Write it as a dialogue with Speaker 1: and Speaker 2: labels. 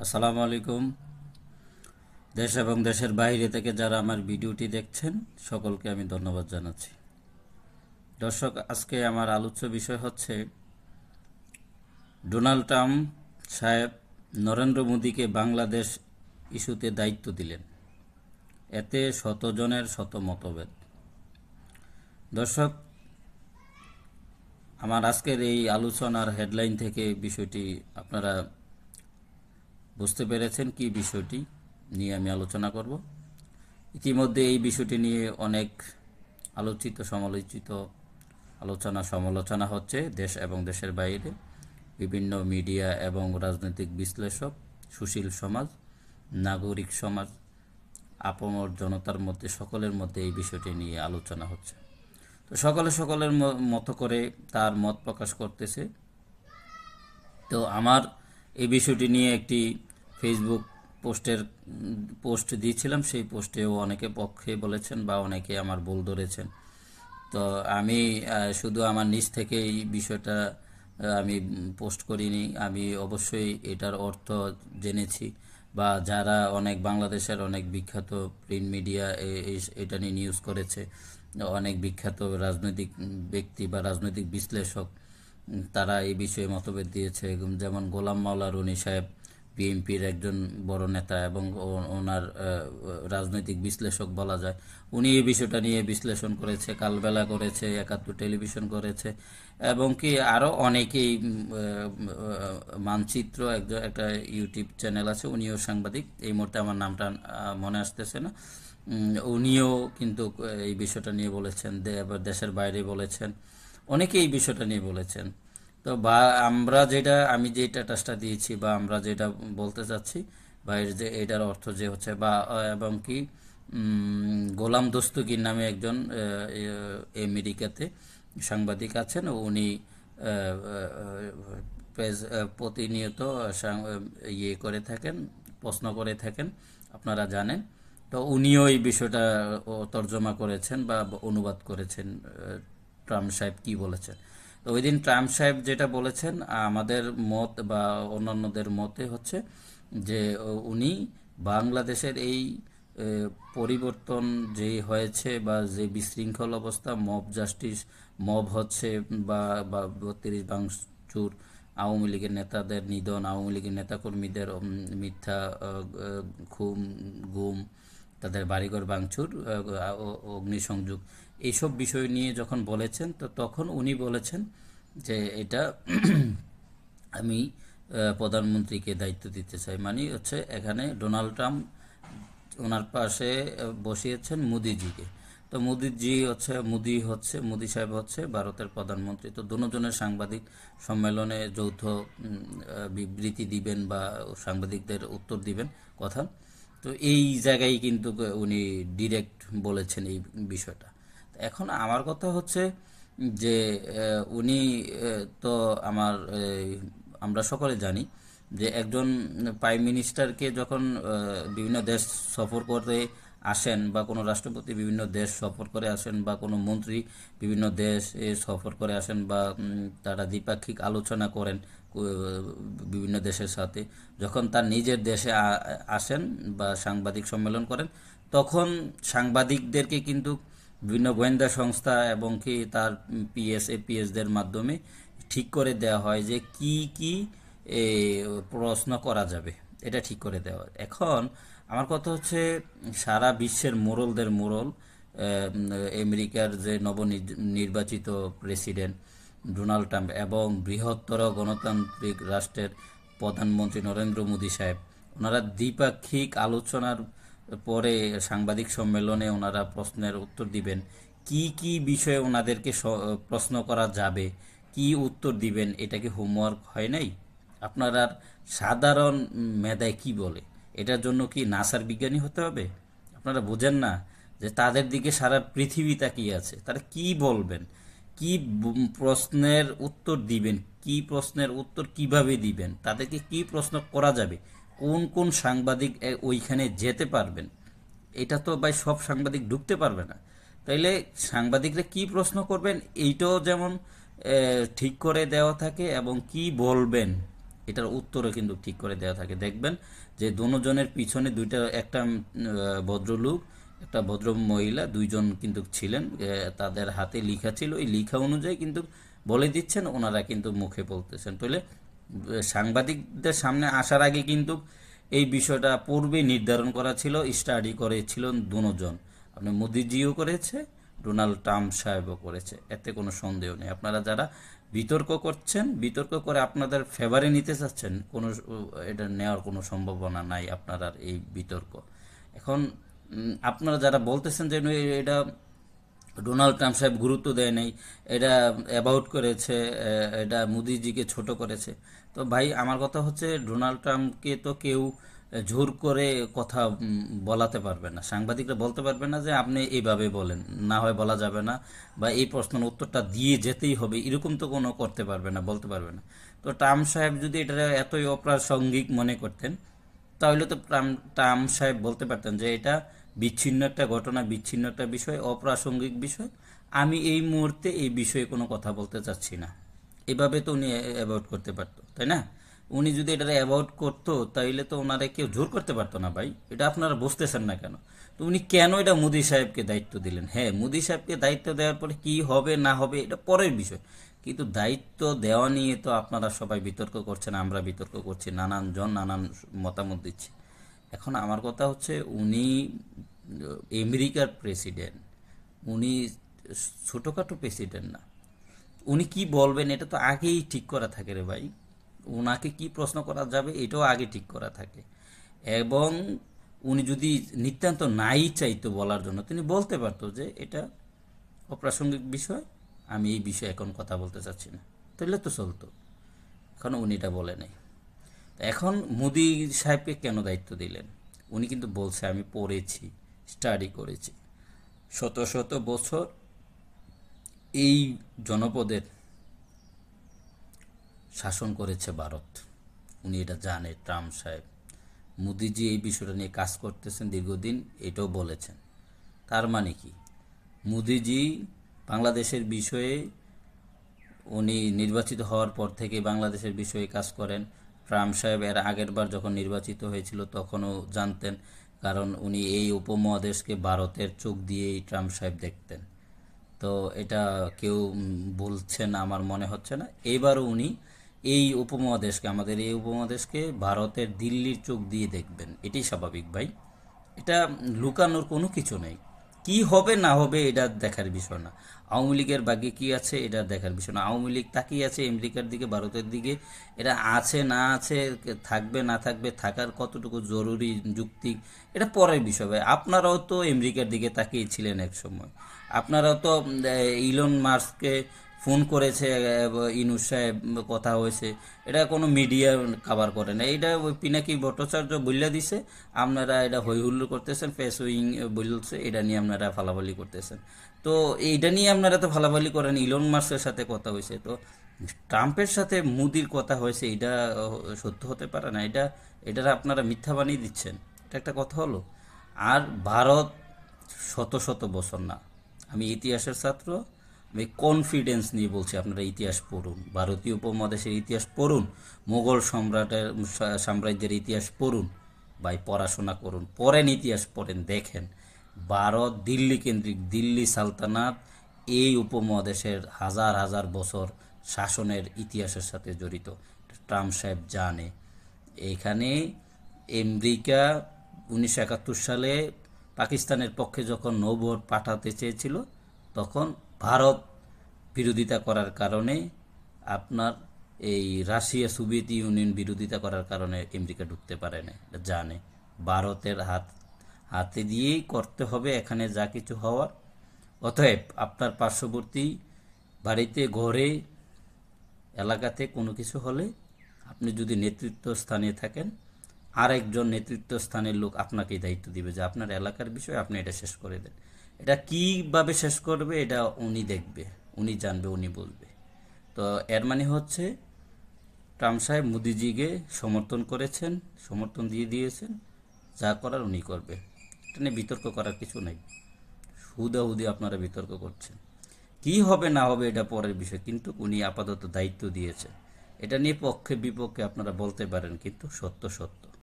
Speaker 1: আসসালামু আলাইকুম। দেশ এবং দেশের বাইরে থেকে যারা আমার ভিডিওটি দেখছেন সকলকে আমি ধন্যবাদ জানাচ্ছি। দর্শক, আজকে আমার আলোচ্য বিষয় হচ্ছে ডোনাল্ড ট্রাম্প সাহেব নরেন্দ্র মোদীকে বাংলাদেশ ইস্যুতে দায়িত্ব দিলেন, এতে শতজনের শত মতভেদ। দর্শক, আমার আজকের এই আলোচনার হেডলাইন থেকে বিষয়টি আপনারা বুঝতে পেরেছেন কি বিষয়টি নিয়ে আমি আলোচনা করব। ইতিমধ্যে এই বিষয়টি নিয়ে অনেক আলোচিত সমালোচিত সমালোচনা হচ্ছে দেশ এবং দেশের বাইরে। বিভিন্ন মিডিয়া এবং রাজনৈতিক বিশ্লেষক, সুশীল সমাজ, নাগরিক সমাজ, আপামর জনতার মধ্যে সকলের মধ্যে এই বিষয়টি নিয়ে আলোচনা হচ্ছে। তো সকলের মতো করে তার মত প্রকাশ করতেছে। তো আমার এই বিষয়টি নিয়ে একটি ফেসবুক পোস্ট দিয়েছিলাম। সেই পোস্টেও অনেকে পক্ষে বলেছেন বা অনেকে আমার ভুল ধরেছেন। তো আমি শুধু আমার নিজ থেকে এই বিষয়টা আমি পোস্ট করিনি। আমি অবশ্যই এটার অর্থ জেনেছি, বা যারা অনেক বাংলাদেশের অনেক বিখ্যাত প্রিন্ট মিডিয়া এটা নিয়ে নিউজ করেছে, অনেক বিখ্যাত রাজনৈতিক ব্যক্তি বা রাজনৈতিক বিশ্লেষক, তারা এই বিষয়ে মতভেদ দিয়েছে। যেমন গোলাম মাওলা রনি সাহেব বিএনপির একজন বড় নেতা এবং ওনার রাজনৈতিক বিশ্লেষক বলা যায়। উনি এই বিষয়টা নিয়ে বিশ্লেষণ করেছে, কালবেলা করেছে, ৭১ টেলিভিশন করেছে, এবং কি আরও অনেকেই। মানচিত্র একটা ইউটিউব চ্যানেল আছে, উনিও সাংবাদিক, এই মুহূর্তে আমার নামটা মনে আসতেছে না। উনিও কিন্তু এই বিষয়টা নিয়ে বলেছেন, আবার দেশের বাইরে বলেছেন, অনেকে এই বিষয়টা নিয়ে বলেছেন। তো বা আমি যে স্ট্যাটাসটা দিয়েছি বা আমরা যেটা বলতে চাচ্ছি, বা এর যে এটার অর্থ যে হচ্ছে বা এবং কি গোলাম দস্তগীর নামে একজন আমেরিকাতে সাংবাদিক আছেন। উনি প্রতিনিয়ত ইয়ে করে থাকেন, প্রশ্ন করে থাকেন, আপনারা জানেন। তো উনিও এই বিষয়টা তর্জমা করেছেন বা অনুবাদ করেছেন, ট্রাম্প সাহেব কি বলেছেন। তো ওই দিন ট্রাম্প সাহেব যেটা বলেছেন, আমাদের মত বা অন্যান্যদের মতে হচ্ছে যে উনি বাংলাদেশের এই পরিবর্তন যে হয়েছে বা যে বিশৃঙ্খল অবস্থা, মব জাস্টিস, মব হচ্ছে বা ৩২ ভাঙচুর, আওয়ামী লীগের নেতাদের নিধন, আওয়ামী লীগের নেতাকর্মীদের মিথ্যা খুন, গুম, তাদের বাড়িঘর ভাঙচুর, অগ্নিসংযোগ, এইসব বিষয় নিয়ে যখন বলেছেন, তো তখন উনি বলেছেন যে এটা আমি প্রধানমন্ত্রীকে দায়িত্ব দিতে চাই। মানে হচ্ছে এখানে ডোনাল্ড ট্রাম্প ওনার পাশে বসিয়েছেন মোদিজিকে। তো মোদি সাহেব হচ্ছে ভারতের প্রধানমন্ত্রী। তো দুজনের সাংবাদিক সম্মেলনে যৌথ বিবৃতি দিবেন বা সাংবাদিকদের উত্তর দিবেন কথা। তো এই জায়গায় কিন্তু উনি ডিরেক্ট বলেছেন এই বিষয়টা। এখন আমার কথা হচ্ছে যে উনি তো আমরা সকলে জানি যে একজন প্রাইম মিনিস্টারকে যখন বিভিন্ন দেশ সফর করে আসেন, বা কোনো রাষ্ট্রপতি বিভিন্ন দেশ সফর করে আসেন, বা কোনো মন্ত্রী বিভিন্ন দেশ সফর করে আসেন, বা তারা দ্বিপাক্ষিক আলোচনা করেন বিভিন্ন দেশের সাথে, যখন তার নিজের দেশে আসেন বা সাংবাদিক সম্মেলন করেন, তখন সাংবাদিকদেরকে কিন্তু বিভিন্ন গোয়েন্দা সংস্থা এবং কি তার এপিএসদের মাধ্যমে ঠিক করে দেওয়া হয় যে কি কি এ, প্রশ্ন করা যাবে, এটা ঠিক করে দেওয়া হয়। এখন আমার কথা হচ্ছে, সারা বিশ্বের মোড়লদের মোড়ল আমেরিকার যে নবনির্বাচিত প্রেসিডেন্ট ডোনাল্ড ট্রাম্প এবং বৃহত্তর গণতান্ত্রিক রাষ্ট্রের প্রধানমন্ত্রী নরেন্দ্র মোদী সাহেব, ওনারা দ্বিপাক্ষিক আলোচনার পরে সাংবাদিক সম্মেলনে ওনারা প্রশ্নের উত্তর দিবেন। কি কি বিষয়ে ওনাদেরকে প্রশ্ন করা যাবে, কি উত্তর দিবেন, এটা কি হোমওয়ার্ক হয় নাই? আপনার আর সাধারণ মেধায় কি বলে, এটার জন্য কি নাসার বিজ্ঞানী হতে হবে? আপনারা বোঝেন না যে তাদের দিকে সারা পৃথিবী তাকিয়ে আছে, তারা কি বলবেন, কি প্রশ্নের উত্তর দিবেন, কি প্রশ্নের উত্তর কিভাবে দিবেন, তাদেরকে কি প্রশ্ন করা যাবে, কোন কোন সাংবাদিক ওইখানে যেতে পারবেন, এটা তো ভাই সব সাংবাদিক ঢুকতে পারবে না। তাইলে সাংবাদিকরা কি প্রশ্ন করবেন এইটাও যেমন ঠিক করে দেওয়া থাকে, এবং কি বলবেন এটার উত্তরও কিন্তু ঠিক করে দেওয়া থাকে। দেখবেন যে দুজনের পিছনে দুইটা, একটা ভদ্রলোক, একটা ভদ্র মহিলা, দুইজন কিন্তু ছিলেন, তাদের হাতে লেখা ছিল, এই লেখা অনুযায়ী কিন্তু বলে দিচ্ছেন, ওনারা কিন্তু মুখে বলতেছেন। তাহলে সাংবাদিকদের সামনে আসার আগে কিন্তু এই বিষয়টা পূর্বে নির্ধারণ করা ছিল, স্টাডি করেছিলেন দুজন। আপনি মোদিজিও করেছে, ডোনাল্ড ট্রাম্প সাহেবও করেছে, এতে কোনো সন্দেহ নেই। আপনারা যারা বিতর্ক করছেন, বিতর্ক করে আপনাদের ফেভারে নিতে চাচ্ছেন, কোনো এটা নেওয়ার কোনো সম্ভাবনা নাই আপনারা এই বিতর্ক। এখন আপনারা যারা বলতেছেন যে এটা ডোনাল্ড ট্রাম্প সাহেব গুরুত্ব দেয় নাই, এটা অ্যাবাউট করেছে, এটা মোদিজিকে ছোট করেছে, তো ভাই আমার কথা হচ্ছে ডোনাল্ড ট্রাম্পকে তো কেউ জোর করে কথা বলাতে পারবে না, সাংবাদিকরা বলতে পারবে না যে আপনি এইভাবে বলেন, না হয় বলা যাবে না, বা এই প্রশ্নের উত্তরটা দিয়ে যেতেই হবে, এরকম তো কোনো করতে পারবে না, বলতে পারবে না। তো ট্রাম্প সাহেব যদি এটা এতই অপ্রাসঙ্গিক মনে করতেন, তাহলে তো ট্রাম্প সাহেব বলতে পারতেন যে এটা বিচ্ছিন্ন একটা ঘটনা, বিচ্ছিন্ন একটা বিষয়, অপ্রাসঙ্গিক বিষয়, আমি এই মুহূর্তে এই বিষয়ে কোনো কথা বলতে চাচ্ছি না। এভাবে তো উনি অ্যাভয়েড করতে পারতো, তাই না? উনি যদি এটা অ্যাভয়েড করতো তাইলে তো ওনারা কেউ জোর করতে পারতো না ভাই, এটা আপনারা বুঝতেছেন না কেন? তো উনি কেন এটা মোদি সাহেবকে দায়িত্ব দিলেন? হ্যাঁ, মোদি সাহেবকে দায়িত্ব দেওয়ার পরে কি হবে না হবে এটা পরের বিষয়, কিন্তু দায়িত্ব দেওয়া নিয়ে তো আপনারা সবাই বিতর্ক করছেন, আমরা বিতর্ক করছি, নানান জন নানান মতামত দিচ্ছে। এখন আমার কথা হচ্ছে উনি আমেরিকার প্রেসিডেন্ট, উনি ছোটোখাটো প্রেসিডেন্ট না। উনি কি বলবেন এটা তো আগেই ঠিক করা থাকে রে ভাই, ওনাকে কি প্রশ্ন করা যাবে এটাও আগে ঠিক করা থাকে। এবং উনি যদি নিতান্ত নাই চাইতো বলার জন্য, তিনি বলতে পারতো যে এটা অপ্রাসঙ্গিক বিষয়, আমি এই বিষয়ে এখন কথা বলতে চাচ্ছি না, তাহলে তো চলতো। এখন উনি এটা বলে নাই। এখন মোদি সাহেবকে কেন দায়িত্ব দিলেন? উনি কিন্তু বলছে আমি পড়েছি, স্টাডি করেছি, শত শত বছর এই জনপদের শাসন করেছে ভারত, উনি এটা জানে ট্রাম্প সাহেব। মোদিজি এই বিষয়টা নিয়ে কাজ করতেছেন দীর্ঘদিন, এটাও বলেছেন। তার মানে কি, মোদিজি বাংলাদেশের বিষয়ে, উনি নির্বাচিত হওয়ার পর থেকে বাংলাদেশের বিষয়ে কাজ করেন। ট্রাম্প সাহেব এর আগের বার যখন নির্বাচিত হয়েছিল তখনও জানতেন, কারণ উনি এই উপমহাদেশকে ভারতের চোখ দিয়েই ট্রাম্প সাহেব দেখতেন। তো এটা কেউ বলছেন আমার মনে হচ্ছে না। এবারও উনি এই উপমহাদেশকে, আমাদের এই উপমহাদেশকে ভারতের দিল্লির চোখ দিয়ে দেখবেন, এটাই স্বাভাবিক ভাই। এটা লুকানোর কোনো কিছু নেই। কি হবে না হবে এটা দেখার বিষয় না, আওয়ামী লীগের ভাগ্যে কি আছে এটা দেখার বিষয় না। আওয়ামী লীগ তাকিয়ে আছে আমেরিকার দিকে, ভারতের দিকে, এটা আছে না আছে, থাকবে না থাকবে, থাকার কতটুকু জরুরি যুক্তি, এটা পরের বিষয় ভাই। আপনারাও তো আমেরিকার দিকে তাকিয়েছিলেন এক সময়, আপনারাও তো ইলন মাস্ককে ফোন করেছে, ইনুস সাহেব কথা হয়েছে, এটা কোনো মিডিয়া কভার করে না, এটা ওই পিনাকি ভট্টাচার্য বইলা দিছে, আপনারা এটা হই হুল্লোড় করতেছেন, ফেস উইং বলছে, এটা নিয়ে আপনারা ফালাফালি করতেছেন। তো এইটা নিয়ে আপনারা তো ফালাফালি করেন, ইলন মাস্কের সাথে কথা হয়েছে, তো ট্রাম্পের সাথে মোদির কথা হয়েছে, এটা সত্য হতে পারে না, এটা আপনারা মিথ্যা বানিয়ে দিচ্ছেন, এটা একটা কথা হলো। আর ভারত শত শত বছর না, আমি ইতিহাসের ছাত্র, আমি কনফিডেন্স নিয়ে বলছি, আপনারা ইতিহাস পড়ুন, ভারতীয় উপমহাদেশের ইতিহাস পড়ুন, মুঘল সাম্রাজ্যের ইতিহাস পড়ুন, ভাই পড়াশোনা করুন, পড়েন, ইতিহাস পড়েন, দেখেন ভারত দিল্লি কেন্দ্রিক, দিল্লি সালতানাত এই উপমহাদেশের হাজার হাজার বছর শাসনের ইতিহাসের সাথে জড়িত। ট্রাম্প সাহেব জানে। এখানে আমেরিকা 1971 সালে পাকিস্তানের পক্ষে যখন নৌবহর পাঠাতে চেয়েছিল, তখন ভারত বিরোধিতা করার কারণে, আপনার এই রাশিয়া সোভিয়েত ইউনিয়ন বিরোধিতা করার কারণে আমেরিকা ঢুকতে পারে না, এটা জানে। ভারতের হাতে দিয়েই করতে হবে এখানে যা কিছু হওয়ার। অতএব আপনার পার্শ্ববর্তী বাড়িতে, ঘরে, এলাকাতে কোনো কিছু হলে আপনি যদি নেতৃত্ব স্থানে থাকেন, আরেকজন নেতৃত্ব স্থানের লোক আপনাকেই দায়িত্ব দিবে যে আপনার এলাকার বিষয় আপনি এটা শেষ করে দেন। এটা কীভাবে শেষ করবে এটা উনি দেখবে, উনি জানবে, উনি বলবে। তো এর মানে হচ্ছে ট্রাম্প সাহেব মোদিজিকে সমর্থন করেছেন, সমর্থন দিয়ে দিয়েছেন, যা করার উনি করবে, এটা নিয়ে বিতর্ক করার কিছু নেই। হুদাহুদি আপনারা বিতর্ক করছেন, কি হবে না হবে এটা পরের বিষয়, কিন্তু উনি আপাতত দায়িত্ব দিয়েছেন। এটা নিয়ে পক্ষে বিপক্ষে আপনারা বলতে পারেন, কিন্তু সত্য সত্য।